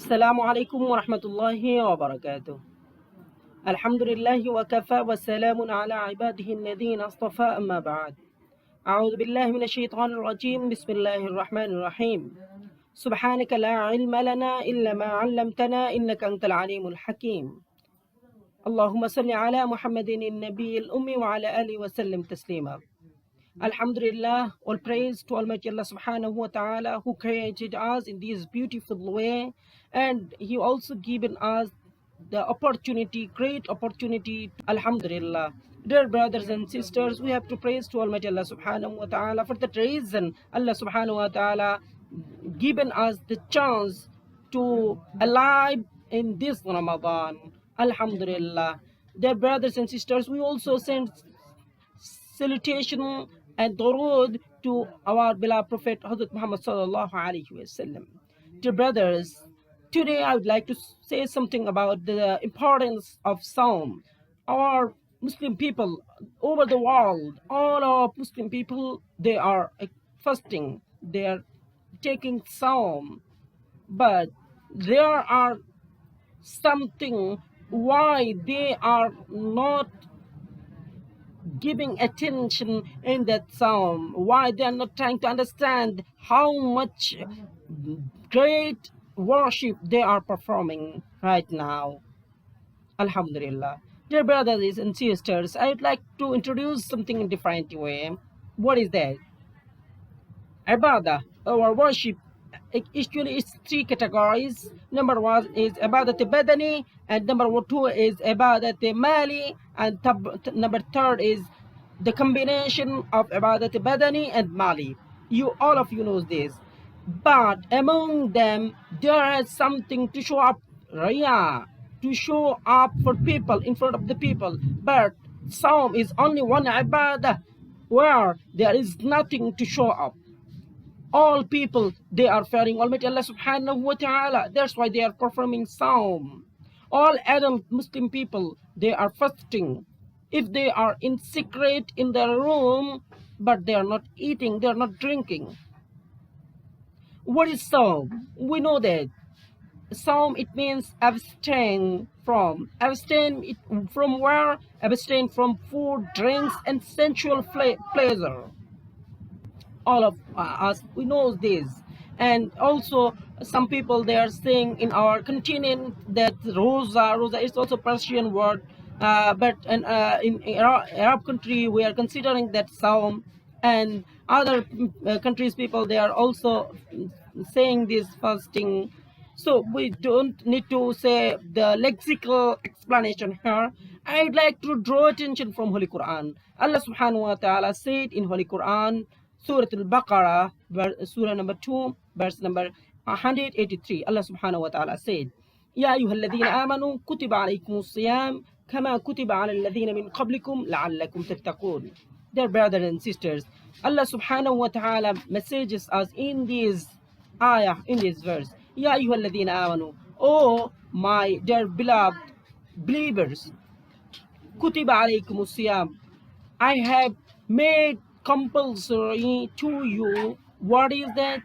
السلام عليكم ورحمة الله وبركاته. الحمد لله وكفى وسلام على عباده الذين اصطفى أما بعد. أعوذ بالله من الشيطان الرجيم. بسم الله الرحمن الرحيم. سبحانك لا علم لنا إلا ما علمتنا إنك أنت العليم الحكيم. اللهم صل على محمد النبي الأمي وعلى آله وسلم تسليما. Alhamdulillah, all praise to Almighty Allah subhanahu wa ta'ala who created us in this beautiful way, and He also given us the opportunity, great opportunity. Alhamdulillah. Dear brothers and sisters, we have to praise to Almighty Allah subhanahu wa ta'ala. For that reason, Allah subhanahu wa ta'ala given us the chance to alive in this Ramadan. Alhamdulillah. Dear brothers and sisters, we also send salutation and durood to our beloved Prophet Hazrat Muhammad sallallahu alaihi wasallam. Dear brothers, today I would like to say something about the importance of Sawm. Our Muslim people over the world, all of Muslim people, they are fasting, they are taking Sawm, but there are something why they are not giving attention in that Psalm, why they are not trying to understand how much great worship they are performing right now. Alhamdulillah. Dear brothers and sisters, I would like to introduce something in a different way. What is that? Ibadah, our worship, actually it's three categories. Number one is ibadat badani, and number two is ibadat mali, and number third is the combination of ibadat badani and mali. All of you knows this, but among them there is something to show up, raya, to show up for people, in front of the people. But Psalm is only one ibadah where there is nothing to show up. All people, they are fearing Almighty Allah subhanahu wa ta'ala. That's why they are performing Sawm. All adult Muslim people, they are fasting. If they are in secret in their room, but they are not eating, they are not drinking. What is Sawm? We know that. Sawm, it means abstain from. Abstain from where? Abstain from food, drinks, and sensual pleasure. All of us, we know this. And also some people, they are saying in our continent that rosa is also Persian word, but in Arab country we are considering that Sawm, and other countries people, they are also saying this fasting. So we don't need to say the lexical explanation here. I'd like to draw attention from Holy Quran. Allah subhanahu wa ta'ala said in Holy Quran, Surah Al-Baqarah, Surah number 2, verse number 183. Allah subhanahu wa ta'ala said, Ya ayyuhalladhina amanu kutiba alaykumus siyam kama kutiba ala alladhina min qablikum la'allakum tattaqun. Dear brothers and sisters, Allah subhanahu wa ta'ala messages us in this ayah, in this verse. Ya ayyuhalladhina amanu, oh my dear beloved believers, kutiba alaykumus siyam, I have made compulsory to you. What is that?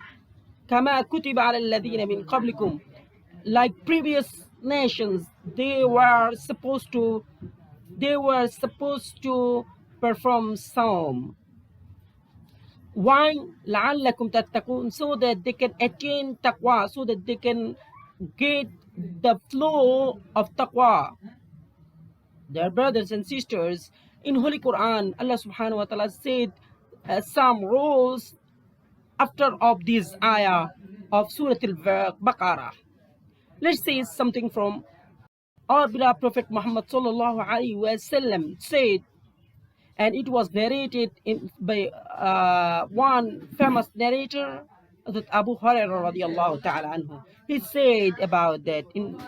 Kama kutiba ala alladhina min qablikum. Like previous nations, they were supposed to perform Sawm. Why? لَعَلَّكُمْ تَتَّقُونَ, so that they can attain taqwa, so that they can get the flow of taqwa. Dear brothers and sisters, in Holy Quran, Allah subhanahu wa ta'ala said some rules after of this ayah of Surah Al-Baqarah. Let's say something from our beloved Prophet Muhammad sallallahu alaihi wasallam said, and it was narrated by one famous narrator, that Abu Hurairah radiallahu ta'ala anhu. He said about that in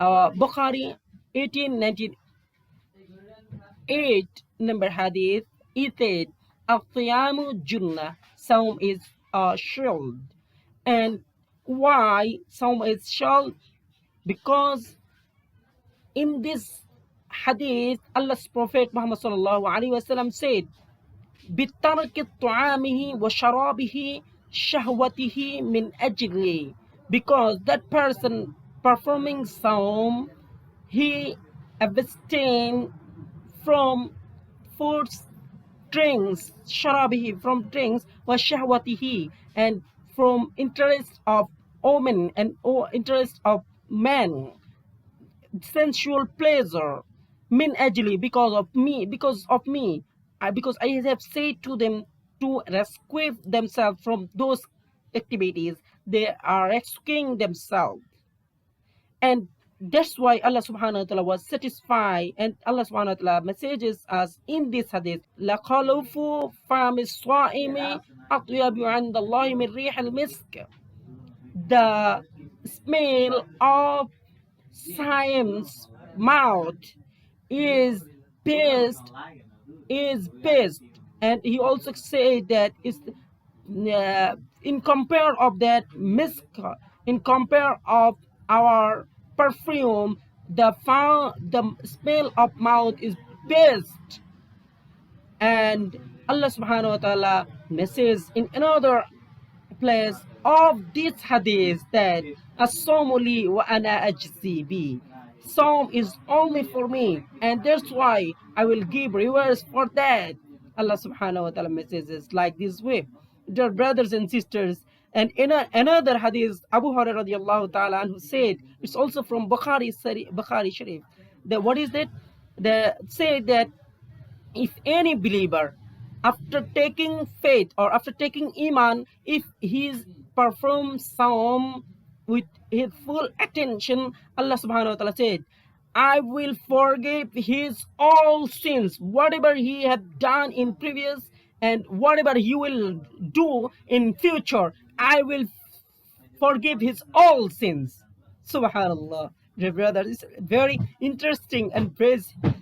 Bukhari 1898 number hadith. He said, Al-Qiyamu Junnah, Sawm is a shield. And why Sawm is shield? Because in this hadith, Allah's Prophet Muhammad sallallahu alaihi wasallam said, بِتَرْكِ طُعَامِهِ وَشَرَابِهِ شَهْوَتِهِ مِنْ أَجْلِهِ, because that person performing Sawm, he abstain from foods, drinks, sharabihi, from drinks, wa shahwatihi, and from interest of women and interest of men, sensual pleasure, min ajli, because of me, because I have said to them to rescue themselves from those activities. They are rescuing themselves, and that's why Allah subhanahu wa ta'ala was satisfied, and Allah subhanahu wa ta'ala messages us in this hadith, la khalufu fam as-sa'imi atyabu 'inda Allah min rih al-misk. The smell of Saim's mouth is pissed, and he also said that is in compare of that misk, in compare of our perfume, the smell of mouth is best. And Allah subhanahu wa ta'ala messages in another place of this hadith that as-sawmu li wa ana ajzi bi. Sawm is only for me, and that's why I will give rewards for that. Allah subhanahu wa ta'ala messages like this way. Dear brothers and sisters, and in another hadith, Abu Hurairah radiallahu ta'ala anhu said, it's also from Bukhari Sharif, that what is that? They say that if any believer, after taking faith or after taking iman, if he performs Sawm with his full attention, Allah subhanahu wa ta'ala said, I will forgive his all sins, whatever he had done in previous and whatever he will do in future, I will forgive his all sins. Subhanallah. Dear brothers, it's very interesting and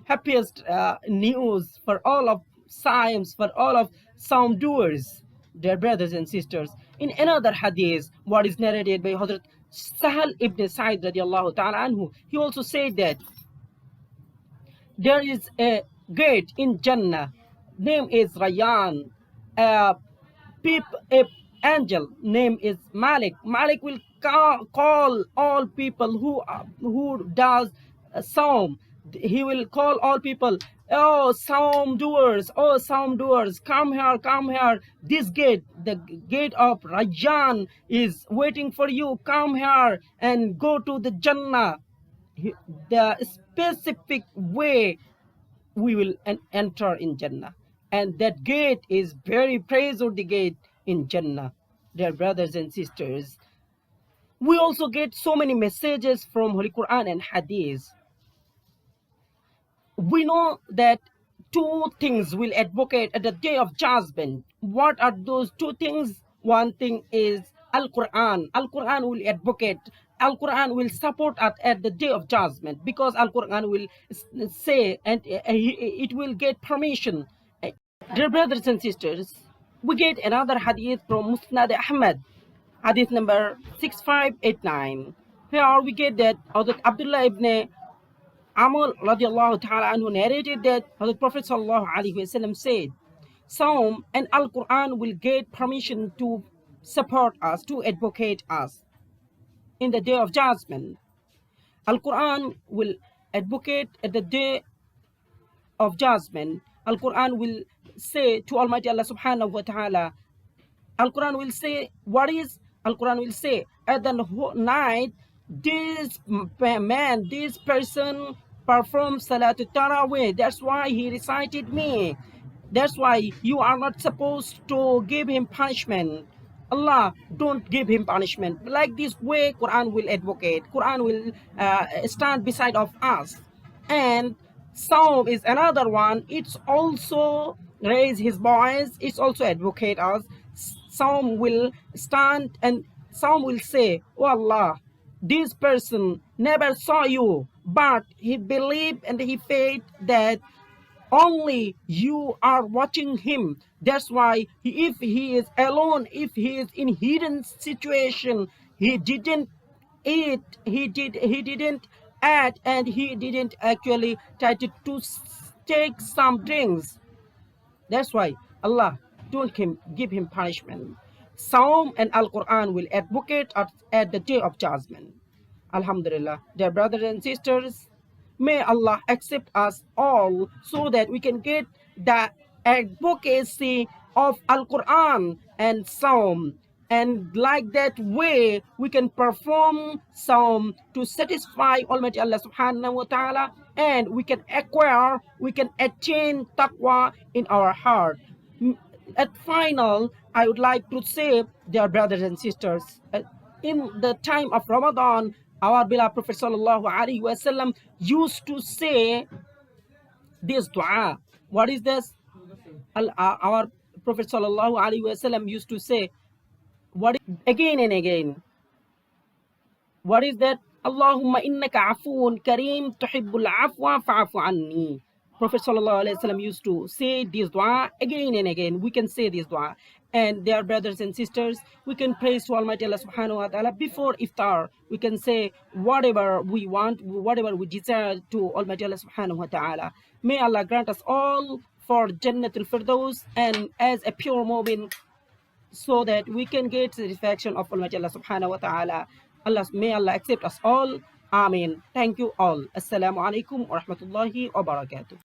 happiest news for all of Psalms, for all of Psalm doers, dear brothers and sisters. In another hadith, what is narrated by Hazrat Sahal ibn Sa'id radiallahu ta'ala anhu, he also said that there is a gate in Jannah, name is Rayyan. A angel name is Malik. Malik will call all people who does Psalm. He will call all people, oh Psalm doers, come here, come here. This gate, the gate of Rayyan, is waiting for you. Come here and go to the Jannah. The specific way we will enter in Jannah, and that gate is very praiseworthy gate in Jannah, dear brothers and sisters. We also get so many messages from Holy Quran and Hadith. We know that two things will advocate at the day of judgment. What are those two things? One thing is Al-Quran. Al-Quran will advocate. Al-Quran will support us at the day of judgment, because Al-Quran will say, and it will get permission. Dear brothers and sisters, we get another hadith from Musnad Ahmad, hadith number 6589. Here we get that Abdullah ibn Amr radiallahu ta'ala anhu narrated that the Prophet sallallahu alaihi wasallam said, Sawm and Al-Quran will get permission to support us, to advocate us in the day of judgment. Al-Quran will advocate at the day of judgment. Al-Quran will say to Almighty Allah subhanahu wa ta'ala, Al-Quran will say, what is? Al-Quran will say, at the night, this man, this person performed Salatul Tarawih. That's why he recited me. That's why you are not supposed to give him punishment. Allah, don't give him punishment. Like this way, Quran will advocate. Quran will stand beside of us. And Sawm is another one. It's also raise his voice. It's also advocate us. Sawm will stand and Sawm will say, oh Allah, this person never saw you, but he believed and he faith that only you are watching him. That's why if he is alone, if he is in hidden situation, he didn't eat, he didn't add, and he didn't actually try to take some drinks. That's why Allah don't give him punishment. Sawm and Al-Quran will advocate at the day of judgment. Alhamdulillah. Dear brothers and sisters, may Allah accept us all so that we can get the advocacy of Al Quran and Sawm. And like that way, we can perform Sawm to satisfy Almighty Allah subhanahu wa ta'ala, and we can acquire, we can attain taqwa in our heart. At final, I would like to say, dear brothers and sisters, in the time of Ramadan, our beloved Prophet sallallahu alaihi wasallam used to say this dua. What is this? Our Prophet sallallahu alaihi wasallam used to say what again and again. What is that? Allahumma innaka afoon kareem tuhibbul afwa fa'afu anni. Prophet sallallahu alaihi wasallam used to say this dua again and again. We can say this dua. And dear brothers and sisters, we can praise to Almighty Allah subhanahu wa ta'ala before iftar. We can say whatever we want, whatever we desire to Almighty Allah subhanahu wa ta'ala. May Allah grant us all for Jannatul Firdaus and as a pure mu'min, so that we can get satisfaction of Almighty Allah subhanahu wa ta'ala. May Allah accept us all. Amen. Thank you all. Assalamu alaikum wa rahmatullahi wa barakatuh.